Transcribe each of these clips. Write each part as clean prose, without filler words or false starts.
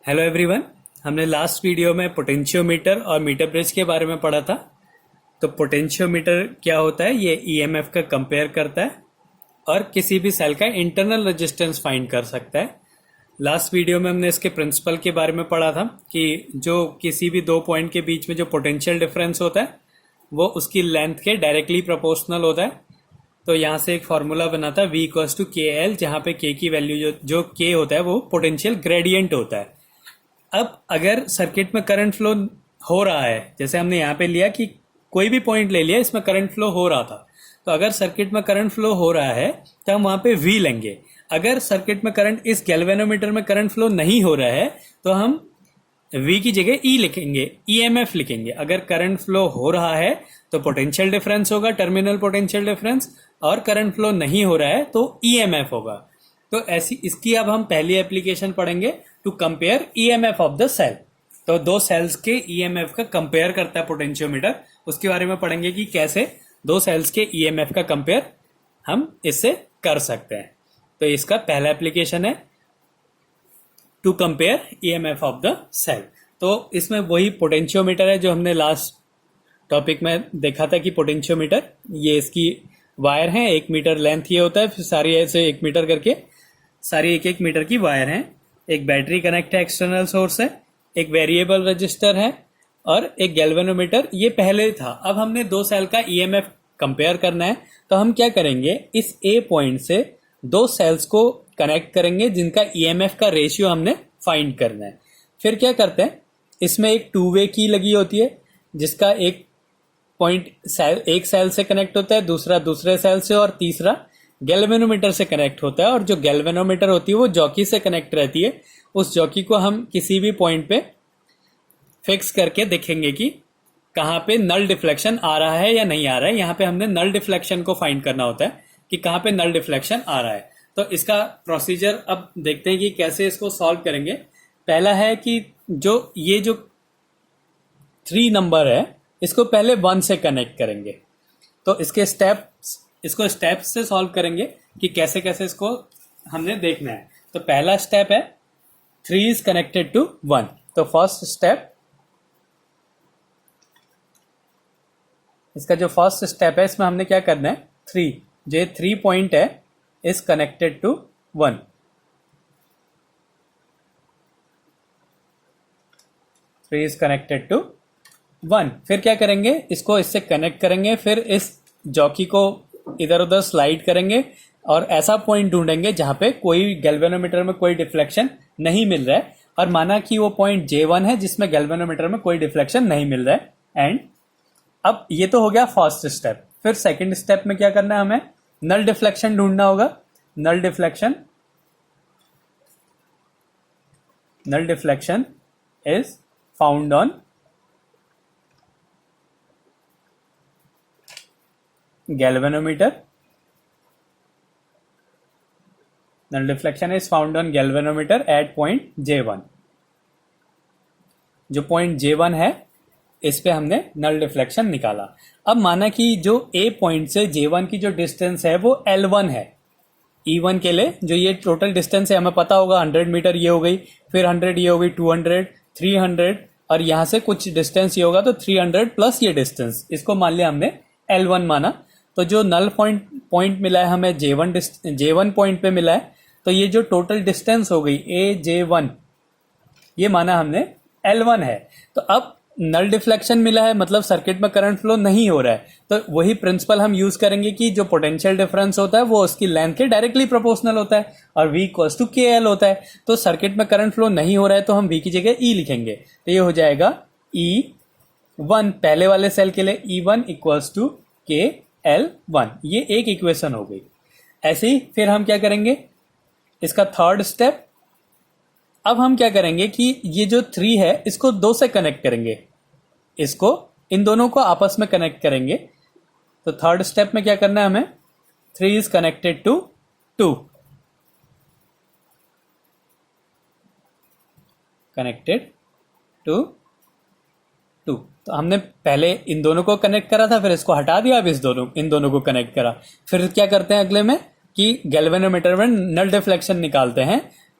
Hello everyone. हमने last video में potentiometer और मीटर ब्रिज के बारे में पढ़ा था। तो पोटेंशियोमीटर क्या होता है, ये ईएमएफ का कंपेयर करता है और किसी भी सेल का इंटरनल रेजिस्टेंस फाइंड कर सकता है। लास्ट वीडियो में हमने इसके प्रिंसिपल के बारे में पढ़ा था कि जो किसी भी दो पॉइंट के बीच में जो पोटेंशियल डिफरेंस होता है वो उसकी लेंथ के डायरेक्टली प्रोपोर्शनल होता है। तो यहाँ से एक फॉर्मूला बना था V इक्वल्स टू के एल, जहाँ पे K की वैल्यू जो K होता है वो पोटेंशियल ग्रेडियंट होता है। अब अगर सर्किट में करंट फ्लो हो रहा है, जैसे हमने यहाँ पे लिया कि कोई भी पॉइंट ले लिया, इसमें करंट फ्लो हो रहा था, तो अगर सर्किट में करंट फ्लो हो रहा है तो हम वहाँ पे V लेंगे। अगर सर्किट में करंट, इस गैल्वेनोमीटर में करंट फ्लो नहीं हो रहा है तो हम V की जगह E लिखेंगे, EMF लिखेंगे। अगर करंट फ्लो हो रहा है तो पोटेंशियल डिफरेंस होगा, टर्मिनल पोटेंशियल डिफरेंस, और करंट फ्लो नहीं हो रहा है तो EMF होगा। तो ऐसी इसकी अब हम पहली एप्लीकेशन पढ़ेंगे, to compare EMF of the cell. तो दो सेल्स के ईएमएफ का कंपेयर करता है पोटेंशियोमीटर, उसके बारे में पढ़ेंगे कि कैसे दो सेल्स के ईएमएफ का कंपेयर हम इससे कर सकते हैं। तो इसका पहला एप्लीकेशन है to compare EMF of the cell. तो इसमें वही पोटेंशियोमीटर है जो हमने लास्ट टॉपिक में देखा था कि पोटेंशियोमीटर, ये इसकी वायर है, 1 मीटर लेंथ ये होता है, फिर सारी ऐसे 1 मीटर करके सारी 1-1 मीटर की वायर है, एक बैटरी कनेक्ट है, एक्सटर्नल सोर्स है, एक वेरिएबल रजिस्टर है और एक गैल्वेनोमीटर। ये पहले था। अब हमने दो सेल का ईएमएफ कंपेयर करना है, तो हम क्या करेंगे, इस ए पॉइंट से दो सेल्स को कनेक्ट करेंगे जिनका ईएमएफ का रेशियो हमने फाइंड करना है। फिर क्या करते हैं, इसमें एक 2 वे की लगी होती है जिसका एक पॉइंट एक सेल से कनेक्ट होता है, दूसरा दूसरे सेल से, और तीसरा गैल्वेनोमीटर से कनेक्ट होता है। और जो गैल्वेनोमीटर होती है वो जॉकी से कनेक्ट रहती है। उस जॉकी को हम किसी भी पॉइंट पे फिक्स करके देखेंगे कि कहाँ पे नल डिफ्लेक्शन आ रहा है या नहीं आ रहा है। यहाँ पे हमने नल डिफ्लेक्शन को फाइंड करना होता है कि कहाँ पे नल डिफ्लेक्शन आ रहा है। तो इसका प्रोसीजर अब देखते हैं कि कैसे इसको सॉल्व करेंगे। पहला है कि ये जो 3 नंबर है इसको पहले 1 से कनेक्ट करेंगे। तो इसको स्टेप्स से सॉल्व करेंगे कि कैसे कैसे इसको हमने देखना है। तो पहला स्टेप है 3 इज कनेक्टेड टू 1। तो फर्स्ट स्टेप, इसका जो फर्स्ट स्टेप है इसमें हमने क्या करना है, 3 पॉइंट है is connected to 1। Three is connected to 1। फिर क्या करेंगे, इसको इससे कनेक्ट करेंगे, फिर इस जॉकी को इधर उधर स्लाइड करेंगे और ऐसा पॉइंट ढूंढेंगे जहां पे कोई गैल्वेनोमीटर में कोई डिफ्लेक्शन नहीं मिल रहा है, और माना कि वो पॉइंट J1 है जिसमें गैल्वेनोमीटर में कोई डिफ्लेक्शन नहीं मिल रहा है। एंड अब ये तो हो गया फर्स्ट स्टेप। फिर सेकंड स्टेप में क्या करना है, हमें नल डिफ्लेक्शन ढूंढना होगा। Null deflection is found on galvanometer. Null deflection is found on galvanometer at point J1। जो पॉइंट J1 है इस पे हमने नल डिफ्लेक्शन निकाला। अब माना कि जो A पॉइंट से J1 की जो डिस्टेंस है वो L1 है। E1 के लिए जो ये टोटल डिस्टेंस है हमें पता होगा, 100 मीटर ये हो गई, फिर 100 ये हो गई, 200, 300, और यहाँ से कुछ डिस्टेंस ये होगा, तो 300 प्लस ये डिस्टेंस, इसको मान लिया हमने L1 माना। तो जो नल पॉइंट मिला है हमें J1 पॉइंट पे मिला है, तो ये जो टोटल डिस्टेंस हो गई AJ1, ये माना हमने L1 है। तो अब नल डिफ्लेक्शन मिला है, मतलब सर्किट में करंट फ्लो नहीं हो रहा है, तो वही प्रिंसिपल हम यूज करेंगे कि जो पोटेंशियल डिफरेंस होता है वो उसकी लेंथ के डायरेक्टली प्रोपोर्शनल होता है और V इक्वल्स टू के एल होता है। तो सर्किट में करंट फ्लो नहीं हो रहा है तो हम V की जगह E लिखेंगे। तो ये हो जाएगा E1 पहले वाले सेल के लिए, E1 इक्वल्स टू KL1। ये एक इक्वेशन हो गई। ऐसे ही फिर हम क्या करेंगे, इसका थर्ड स्टेप, अब हम क्या करेंगे कि ये जो 3 है इसको 2 से कनेक्ट करेंगे, इसको इन दोनों को आपस में कनेक्ट करेंगे। तो थर्ड स्टेप में क्या करना है हमें, 3 is connected to 2, connected to 2। तो हमने पहले इन दोनों को कनेक्ट करा था, फिर इसको हटा दिया, अब इन दोनों को कनेक्ट करा। फिर क्या करते हैं अगले में कि गैल्वेनोमीटर में नल डिफ्लेक्शन निकालते हैं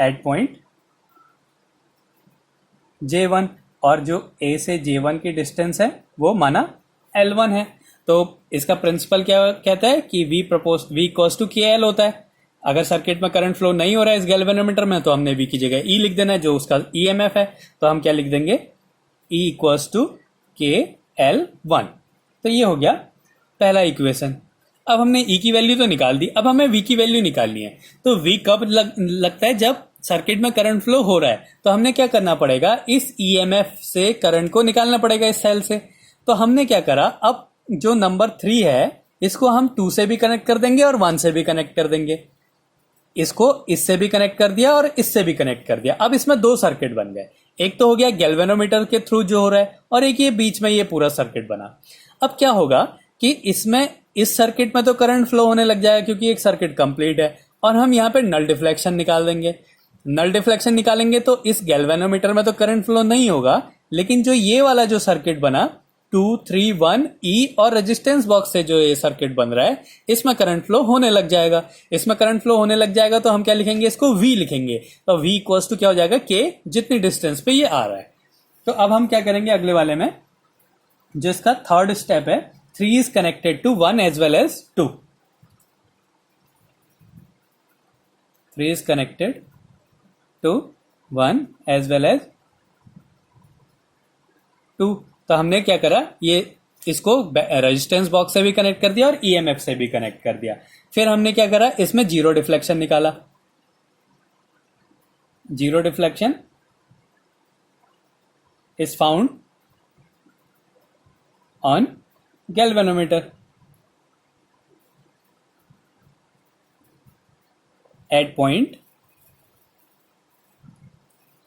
एट पॉइंट J1, और जो A से J1 की डिस्टेंस है वो माना L1 है। तो इसका प्रिंसिपल क्या कहता है कि V इक्वल्स टू KL होता है। अगर सर्किट में करंट फ्लो नहीं हो रहा है इस गैल्वेनोमीटर में तो हमने V की जगह E लिख देना है जो उसका EMF है। तो हम क्या लिख देंगे, E इक्वल्स टू KL1। तो ये हो गया पहला इक्वेशन। अब हमने E की वैल्यू तो निकाल दी, अब हमें V की वैल्यू निकालनी है। तो V कब लगता है, जब सर्किट में करंट फ्लो हो रहा है। तो हमने क्या करना पड़ेगा, इस EMF से करंट को निकालना पड़ेगा इस सेल से। तो हमने क्या करा, अब जो नंबर 3 है इसको हम 2 से भी कनेक्ट कर देंगे और 1 से भी कनेक्ट कर देंगे। इसको इससे भी कनेक्ट कर दिया और इससे भी कनेक्ट कर दिया। अब इसमें 2 सर्किट बन गए, एक तो हो गया गैल्वेनोमीटर के थ्रू जो हो रहा है, और एक ये बीच में ये पूरा सर्किट बना। अब क्या होगा कि इसमें इस सर्किट में तो करंट फ्लो होने लग जाएगा क्योंकि एक सर्किट कंप्लीट है, और हम यहाँ पे नल डिफ्लेक्शन निकाल देंगे। नल डिफ्लेक्शन निकालेंगे तो इस गैल्वेनोमीटर में तो करंट फ्लो नहीं होगा, लेकिन जो ये वाला जो सर्किट बना 2, 3, 1 E और रेजिस्टेंस बॉक्स से जो ये सर्किट बन रहा है इसमें करंट फ्लो होने लग जाएगा। इसमें करंट फ्लो होने लग जाएगा तो हम क्या लिखेंगे, इसको V लिखेंगे। तो V इक्वल्स टू क्या हो जाएगा, K, जितनी डिस्टेंस पे ये आ रहा है। तो अब हम क्या करेंगे अगले वाले में, जो इसका थर्ड स्टेप है, 3 is connected to 1 as well as 2। 3 is connected to 1 as well as 2। तो हमने क्या करा, ये इसको रेजिस्टेंस बॉक्स से भी कनेक्ट कर दिया और EMF से भी कनेक्ट कर दिया। फिर हमने क्या करा, इसमें जीरो डिफ्लेक्शन निकाला। Zero deflection is found on galvanometer at point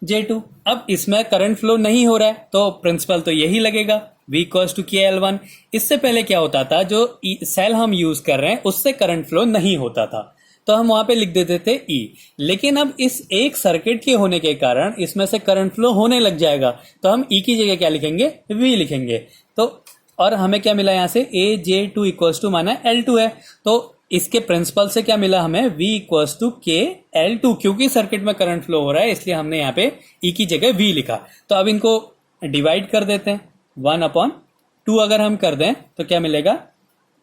J2। अब इसमें करंट फ्लो नहीं हो रहा है तो प्रिंसिपल तो यही लगेगा, V इक्वल्स टू KL1। इससे पहले क्या होता था, जो सेल हम यूज कर रहे हैं उससे करंट फ्लो नहीं होता था तो हम वहां पे लिख देते थे E। लेकिन अब इस एक सर्किट के होने के कारण इसमें से करंट फ्लो होने लग जाएगा तो हम E की जगह क्या लिखेंगे, V लिखेंगे। तो और हमें क्या मिला यहाँ से, AJ2 इक्वल्स टू माना L2 है। तो इसके प्रिंसिपल से क्या मिला हमें, V इक्वल्स टू KL2। क्योंकि सर्किट में करंट फ्लो हो रहा है इसलिए हमने यहाँ पे E की जगह V लिखा। तो अब इनको डिवाइड कर देते हैं, 1/2 अगर हम कर दें तो क्या मिलेगा,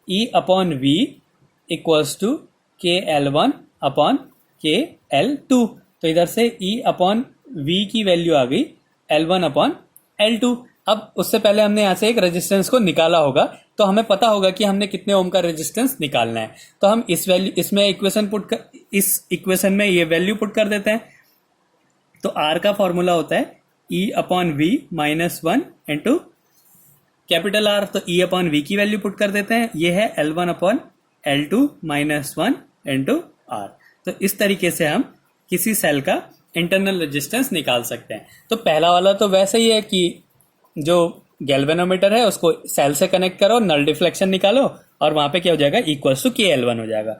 E/V इक्वल्स टू KL1/KL2। तो इधर से E/V की वैल्यू आ गई L1/L2। अब उससे पहले हमने यहां से एक रेजिस्टेंस को निकाला होगा तो हमें पता होगा कि हमने कितने ओम का रेजिस्टेंस निकालना है। तो हम इस इक्वेशन में ये वैल्यू पुट कर देते हैं। तो R का फॉर्मूला होता है E/V -1 इंटू कैपिटल R। तो E/V की वैल्यू पुट कर देते हैं, ये है L1/L2 -1 इंटू R। तो इस तरीके से हम किसी सेल का इंटरनल रेजिस्टेंस निकाल सकते हैं। तो पहला वाला तो वैसे ही है कि जो गैल्वेनोमीटर है उसको सेल से कनेक्ट करो, नल डिफ्लेक्शन निकालो और वहां पे क्या हो जाएगा, इक्वल्स टू KL1 हो जाएगा।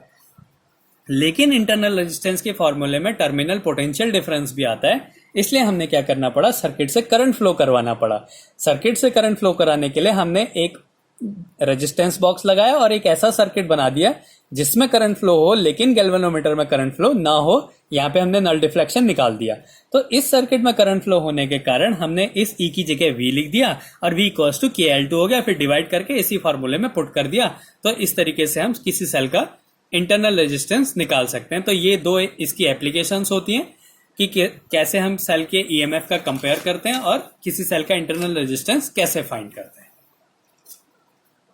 लेकिन इंटरनल रेजिस्टेंस के फॉर्मूले में टर्मिनल पोटेंशियल डिफरेंस भी आता है, इसलिए हमने क्या करना पड़ा, सर्किट से करंट फ्लो करवाना पड़ा। सर्किट से करंट फ्लो कराने के लिए हमने एक रेजिस्टेंस बॉक्स लगाया और एक ऐसा सर्किट बना दिया जिसमें करंट फ्लो हो लेकिन गैल्वेनोमीटर में करंट फ्लो ना हो। यहाँ पे हमने नल डिफ्लेक्शन निकाल दिया। तो इस सर्किट में करंट फ्लो होने के कारण हमने इस E की जगह V लिख दिया और V इक्वल्स टू KL2 हो गया। फिर डिवाइड करके इसी फॉर्मूले में पुट कर दिया। तो इस तरीके से हम किसी सेल का इंटरनल रेजिस्टेंस निकाल सकते हैं। तो ये दो इसकी एप्लीकेशंस होती हैं कि कैसे हम सेल के EMF का कंपेयर करते हैं और किसी सेल का इंटरनल रेजिस्टेंस कैसे फाइंड करते हैं।